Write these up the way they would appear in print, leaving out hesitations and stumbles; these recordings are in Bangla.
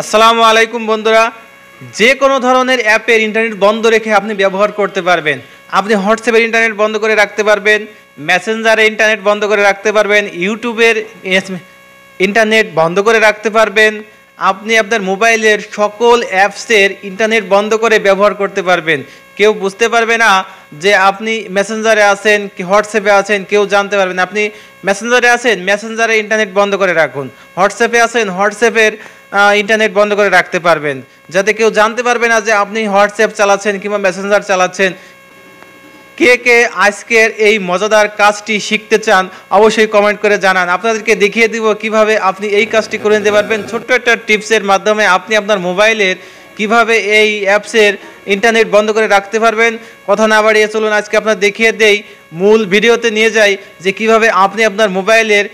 আসসালামু আলাইকুম বন্ধুরা, যে কোনো ধরনের অ্যাপের ইন্টারনেট বন্ধ রেখে আপনি ব্যবহার করতে পারবেন। আপনি হোয়াটসঅ্যাপের ইন্টারনেট বন্ধ করে রাখতে পারবেন, মেসেঞ্জারে ইন্টারনেট বন্ধ করে রাখতে পারবেন, ইউটিউবের ইন্টারনেট বন্ধ করে রাখতে পারবেন। আপনি আপনার মোবাইলের সকল অ্যাপসের ইন্টারনেট বন্ধ করে ব্যবহার করতে পারবেন। কেউ বুঝতে পারবে না যে আপনি মেসেঞ্জারে আছেন কি হোয়াটসঅ্যাপে আছেন, কেউ জানতে পারবে না। আপনি মেসেঞ্জারে আছেন, মেসেঞ্জারে ইন্টারনেট বন্ধ করে রাখুন। হোয়াটসঅ্যাপে আছেন, হোয়াটসঅ্যাপের ইন্টারনেট বন্ধ করে রাখতে পারবেন, যাতে কেউ জানতে পারবে না যে আপনি হোয়াটসঅ্যাপ চালাচ্ছেন কিংবা মেসেঞ্জার চালাচ্ছেন। কে কে আজকের এই মজাদার কাজটি শিখতে চান অবশ্যই কমেন্ট করে জানান। আপনাদেরকে দেখিয়ে দিব কিভাবে আপনি এই কাজটি করে নিতে পারবেন। ছোট্ট একটা টিপসের মাধ্যমে আপনি আপনার মোবাইলের কিভাবে এই অ্যাপসের ইন্টারনেট বন্ধ করে রাখতে পারবেন। কথা না বাড়িয়ে চলুন আজকে আপনার দেখিয়ে দেই, মূল ভিডিওতে নিয়ে যাই যে কিভাবে আপনি আপনার মোবাইলের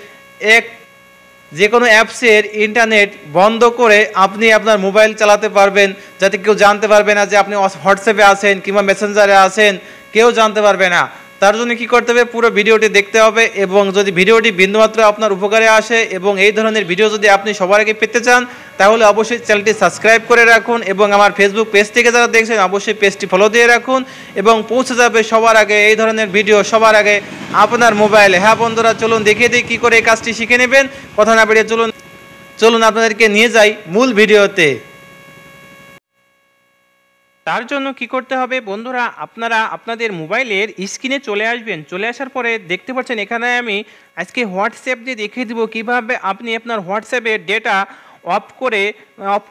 যে কোনো অ্যাপসের ইন্টারনেট বন্ধ করে আপনি আপনার মোবাইল চালাতে পারবেন, যাতে কেউ জানতে পারবে না যে আপনি হোয়াটসঅ্যাপে আছেন কিংবা মেসেঞ্জারে আছেন, কেউ জানতে পারবে না। তার জন্য কি করতে হবে, পুরো ভিডিওটি দেখতে হবে এবং যদি ভিডিওটি বিন্দুমাত্র আপনার উপকারে আসে এবং এই ধরনের ভিডিও যদি আপনি সবার আগে পেতে চান তাহলে অবশ্যই চ্যানেলটি সাবস্ক্রাইব করে রাখুন এবং আমার ফেসবুক পেজ থেকে যারা দেখছেন অবশ্যই পেজটি ফলো দিয়ে রাখুন এবং পৌঁছে যাবে সবার আগে এই ধরনের ভিডিও সবার আগে আপনার মোবাইলে। হ্যাঁ বন্ধুরা, চলুন দেখিয়ে দিই কী করে এই কাজটি শিখে নেবেন। কথা না বেরিয়ে চলুন আপনাদেরকে নিয়ে যাই মূল ভিডিওতে। তার জন্য কি করতে হবে বন্ধুরা, আপনারা আপনাদের মোবাইলের স্ক্রিনে চলে আসবেন। চলে আসার পরে দেখতে পাচ্ছেন এখানে আমি আজকে হোয়াটসঅ্যাপ দিয়ে দেখিয়ে দিব কিভাবে আপনি আপনার হোয়াটসঅ্যাপের ডেটা অফ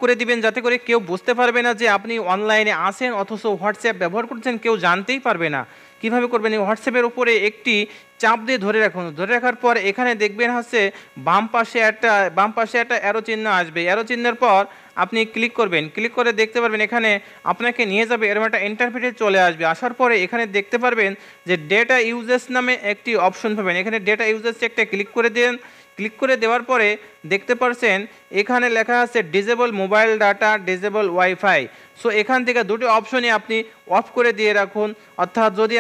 করে দিবেন, যাতে করে কেউ বুঝতে পারবে না যে আপনি অনলাইনে আসেন অথচ হোয়াটসঅ্যাপ ব্যবহার করছেন, কেউ জানতেই পারবে না। কিভাবে করবেন, হোয়াটসঅ্যাপের উপরে একটি চাপ দিয়ে ধরে রাখুন। ধরে রাখার পর এখানে দেখবেন হচ্ছে বাম পাশে একটা অ্যারো চিহ্ন আসবে। অ্যারো চিহ্নের পর আপনি ক্লিক করবেন। ক্লিক করে দেখতে পারবেন এখানে আপনাকে নিয়ে যাবে, এরকম একটা ইন্টারফেসে চলে আসবে। আসার পরে এখানে দেখতে পারবেন যে ডেটা ইউজেস নামে একটি অপশন পাবেন। এখানে ডেটা ইউজেস একটা ক্লিক করে দেন। ক্লিক করে দেওয়ার পরে দেখতে পাচ্ছেন এখানে লেখা আছে disable mobile data, disable wifi. So এখান থেকে দুটি অপশনই আপনি অফ করে দিয়ে রাখুন। অর্থাৎ যদি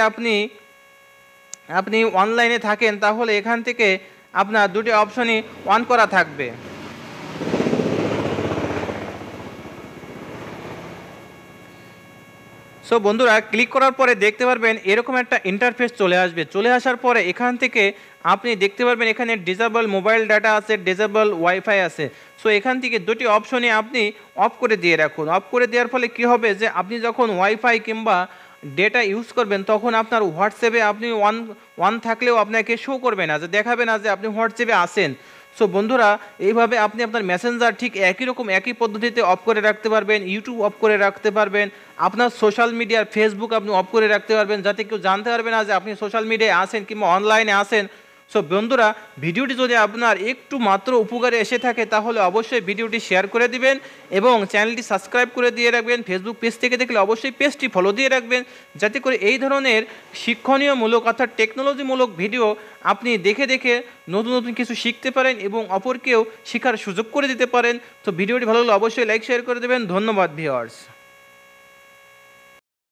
আপনি অনলাইনে থাকেন তাহলে এখান থেকে আপনার দুটি অপশনই অন করা থাকবে। সো বন্ধুরা, ক্লিক করার পরে দেখতে পারবেন এরকম একটা ইন্টারফেস চলে আসবে। চলে আসার পরে এখান থেকে আপনি দেখতে পারবেন এখানে ডিসেবল মোবাইল ডাটা আছে, ডিসেবল ওয়াইফাই আছে। সো এখান থেকে দুটি অপশনই আপনি অফ করে দিয়ে রাখুন। অফ করে দেওয়ার ফলে কি হবে যে আপনি যখন ওয়াইফাই কিংবা ডেটা ইউজ করবেন তখন আপনার হোয়াটসঅ্যাপে আপনি ওয়ান থাকলেও আপনাকে শো করবে না, যে দেখাবে না যে আপনি হোয়াটসঅ্যাপে আসেন। সো বন্ধুরা, এইভাবে আপনি আপনার মেসেঞ্জার ঠিক একই পদ্ধতিতে অফ করে রাখতে পারবেন, ইউটিউব অফ করে রাখতে পারবেন, আপনার সোশ্যাল মিডিয়ার ফেসবুক আপনি অফ করে রাখতে পারবেন, যাতে কেউ জানতে পারবে না যে আপনি সোশ্যাল মিডিয়ায় আসেন কিংবা অনলাইনে আসেন। সো বন্ধুরা, ভিডিওটি যদি আপনার একটু মাত্র উপকারে এসে থাকে তাহলে অবশ্যই ভিডিওটি শেয়ার করে দিবেন এবং চ্যানেলটি সাবস্ক্রাইব করে দিয়ে রাখবেন। ফেসবুক পেজ থেকে দেখলে অবশ্যই পেজটি ফলো দিয়ে রাখবেন, যাতে করে এই ধরনের শিক্ষণীয়মূলক অর্থাৎ টেকনোলজিমূলক ভিডিও আপনি দেখে দেখে নতুন নতুন কিছু শিখতে পারেন এবং অপরকেও শেখার সুযোগ করে দিতে পারেন। তো ভিডিওটি ভালো লাগলে অবশ্যই লাইক শেয়ার করে দেবেন। ধন্যবাদ ভিউয়ার্স।